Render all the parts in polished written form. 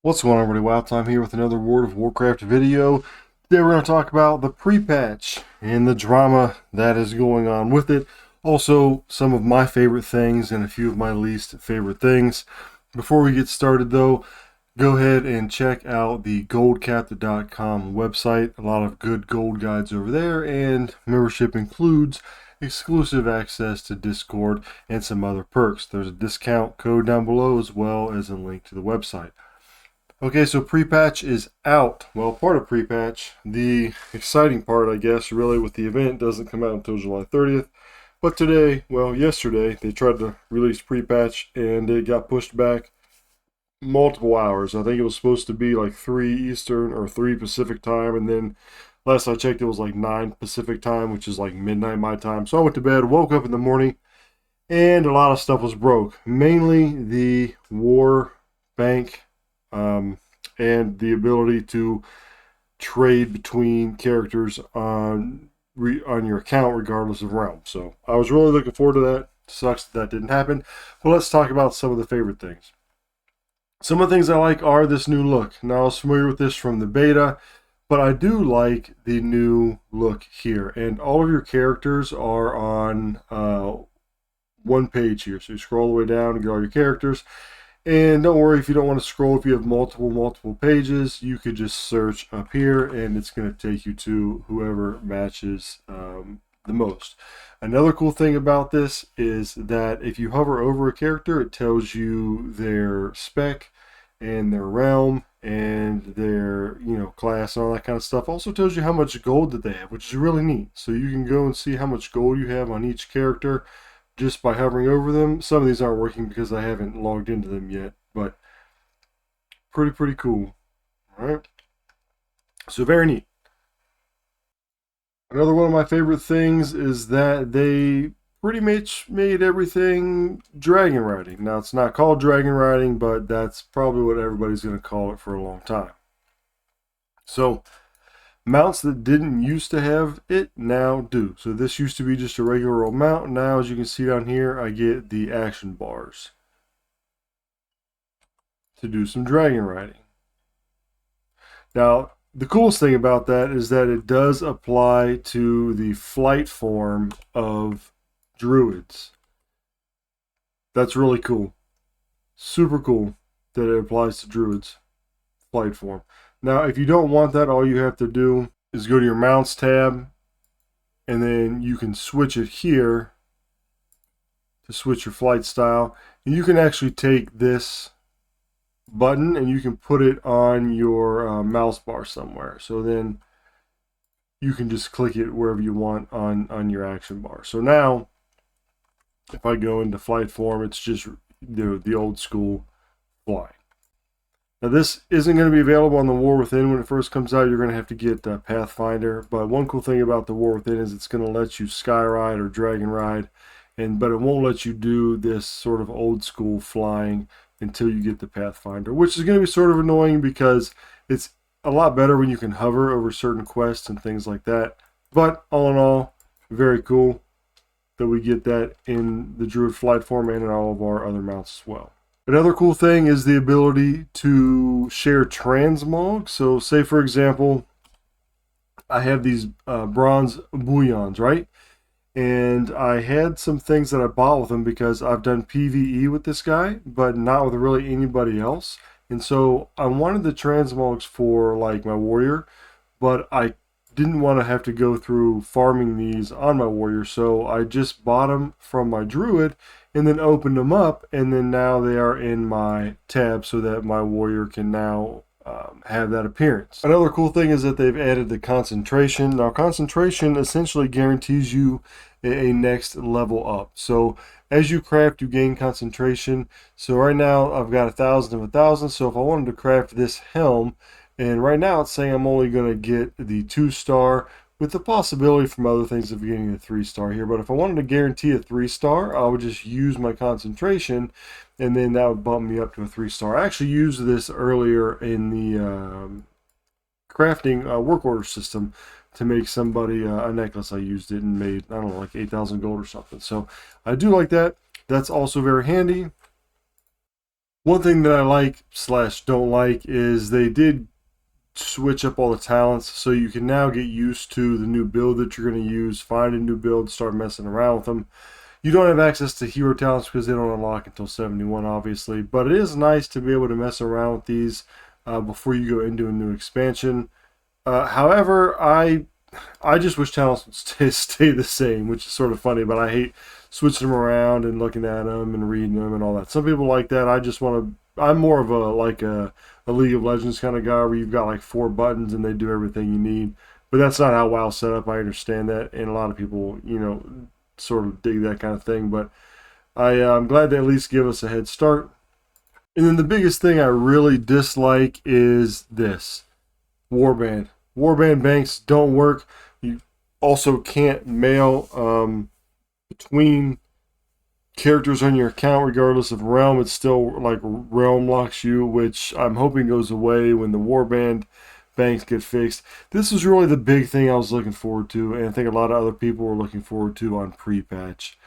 What's going on, everybody? Wild Time here with another World of Warcraft video. Today we're going to talk about the pre-patch and the drama that is going on with it. Also, some of my favorite things and a few of my least favorite things. Before we get started though, go ahead and check out the goldcaptain.com website. A lot of good gold guides over there, and membership includes exclusive access to Discord and some other perks. There's a discount code down below as well as a link to the website. Okay, so pre-patch is out. Well, part of pre-patch. The exciting part, I guess, really with the event doesn't come out until July 30th. But today, well, yesterday, they tried to release pre-patch and it got pushed back multiple hours. I think it was supposed to be like 3 Eastern or 3 Pacific time, and then last I checked it was like 9 Pacific time, which is like midnight my time. So I went to bed, woke up in the morning, and a lot of stuff was broke. Mainly the war bank and the ability to trade between characters on your account regardless of realm. So I was really looking forward to that. Sucks that didn't happen. But let's talk about some of the favorite things. Some of the things I like are this new look. Now I was familiar with this from the beta, but I do like the new look here. And all of your characters are on one page here. So you scroll all the way down and get all your characters. And don't worry if you don't want to scroll. If you have multiple pages, you could just search up here and it's going to take you to whoever matches the most. Another cool thing about this is that if you hover over a character, it tells you their spec and their realm and their class and all that kind of stuff. Also tells you how much gold that they have, which is really neat. So you can go and see how much gold you have on each character just by hovering over them. Some of these aren't working because I haven't logged into them yet, but pretty cool. All right, so very neat. Another one of my favorite things is that they pretty much made everything dragon riding. Now it's not called dragon riding, but that's probably what everybody's going to call it for a long time. So mounts that didn't used to have it now do. So this used to be just a regular old mount. Now, as you can see down here, I get the action bars to do some dragon riding. Now, the coolest thing about that is that it does apply to the flight form of druids. That's really cool. Super cool that it applies to druids flight form. Now, if you don't want that, all you have to do is go to your mounts tab, and then you can switch it here to switch your flight style. And you can actually take this button and you can put it on your mouse bar somewhere. So then you can just click it wherever you want on your action bar. So now, if I go into flight form, it's just the old school fly. Now this isn't going to be available on the War Within when it first comes out. You're going to have to get Pathfinder. But one cool thing about the War Within is it's going to let you sky ride or dragon ride, but it won't let you do this sort of old school flying until you get the Pathfinder, which is going to be sort of annoying because it's a lot better when you can hover over certain quests and things like that. But all in all, very cool that we get that in the Druid flight form and in all of our other mounts as well. Another cool thing is the ability to share transmog. So say, for example, I have these bronze bullions, right? And I had some things that I bought with them because I've done PvE with this guy, but not with really anybody else. And so I wanted the transmogs for like my warrior, but I didn't want to have to go through farming these on my warrior. So I just bought them from my druid and then opened them up, and then now they are in my tab so that my warrior can now have that appearance. Another cool thing is that they've added the concentration. Now concentration essentially guarantees you a next level up. So as you craft, you gain concentration. So right now I've got 1,000 of 1,000. So if I wanted to craft this helm, and right now it's saying I'm only going to get the 2-star with the possibility from other things of getting a 3-star here. But if I wanted to guarantee a 3-star, I would just use my concentration, and then that would bump me up to a 3-star. I actually used this earlier in the crafting work order system to make somebody a necklace. I used it and made, I don't know, like 8,000 gold or something. So I do like that. That's also very handy. One thing that I like slash don't like is they did switch up all the talents, so you can now get used to the new build that you're going to use, find a new build, start messing around with them. You don't have access to hero talents because they don't unlock until 71, obviously, but it is nice to be able to mess around with these before you go into a new expansion. However, I just wish talents would stay the same, which is sort of funny, but I hate switching them around and looking at them and reading them and all that. Some people like that. I just want to. I'm more of a League of Legends kind of guy where you've got like 4 buttons and they do everything you need. But that's not how WoW's set up. I understand that, and a lot of people, sort of dig that kind of thing. But I'm glad they at least give us a head start. And then the biggest thing I really dislike is this Warband. Warband banks don't work. You also can't mail between characters on your account regardless of realm. It's still like realm locks you, which I'm hoping goes away when the Warband banks get fixed. This was really the big thing I was looking forward to, and I think a lot of other people were looking forward to on pre-patch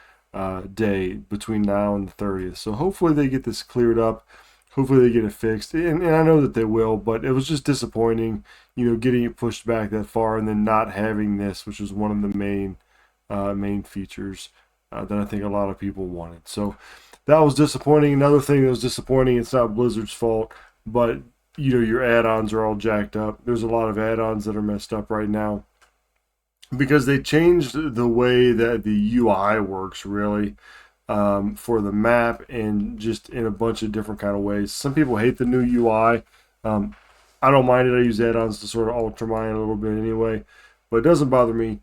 day between now and the 30th. So hopefully they get this cleared up. Hopefully they get it fixed, and I know that they will, but it was just disappointing, getting it pushed back that far and then not having this, which was one of the main features that I think a lot of people wanted. So that was disappointing. Another thing that was disappointing, it's not Blizzard's fault, but your add-ons are all jacked up. There's a lot of add-ons that are messed up right now because they changed the way that the UI works, really. For the map and just in a bunch of different kind of ways. Some people hate the new UI. I don't mind it. I use add-ons to sort of alter mine a little bit anyway, but it doesn't bother me.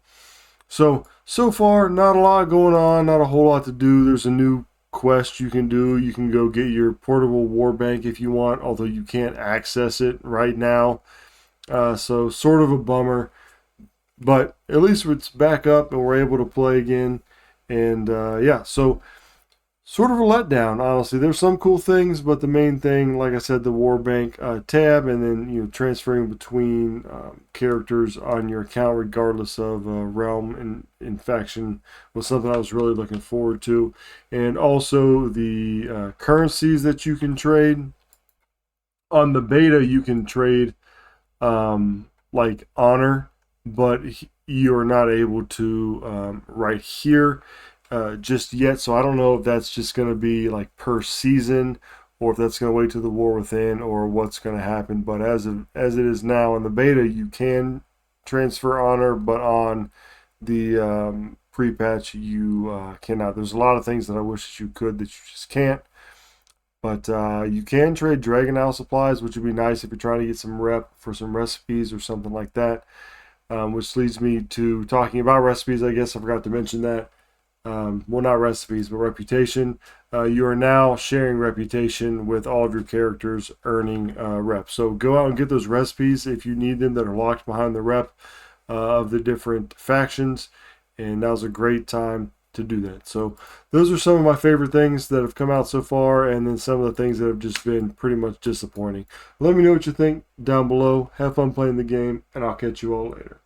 So far, not a lot going on, not a whole lot to do. There's a new quest you can do. You can go get your portable war bank if you want, although you can't access it right now. So sort of a bummer, but at least it's back up and we're able to play again. And so sort of a letdown, honestly. There's some cool things, but the main thing, like I said, the Warbank tab, and then transferring between characters on your account, regardless of realm and infection, was something I was really looking forward to. And also the currencies that you can trade. On the beta, you can trade like honor, but you're not able to right here just yet. So I don't know if that's just going to be like per season, or if that's going to wait to the War Within, or what's going to happen. But as it is now in the beta, you can transfer honor, but on the pre-patch you cannot. There's a lot of things that I wish that you could that you just can't. But you can trade Dragon Owl supplies, which would be nice if you're trying to get some rep for some recipes or something like that. Which leads me to talking about recipes. I guess I forgot to mention that. Well, not recipes, but reputation. You are now sharing reputation with all of your characters, earning rep. So go out and get those recipes if you need them that are locked behind the rep of the different factions. And now's a great time to do that. So those are some of my favorite things that have come out so far, and then some of the things that have just been pretty much disappointing. Let me know what you think down below. Have fun playing the game, and I'll catch you all later.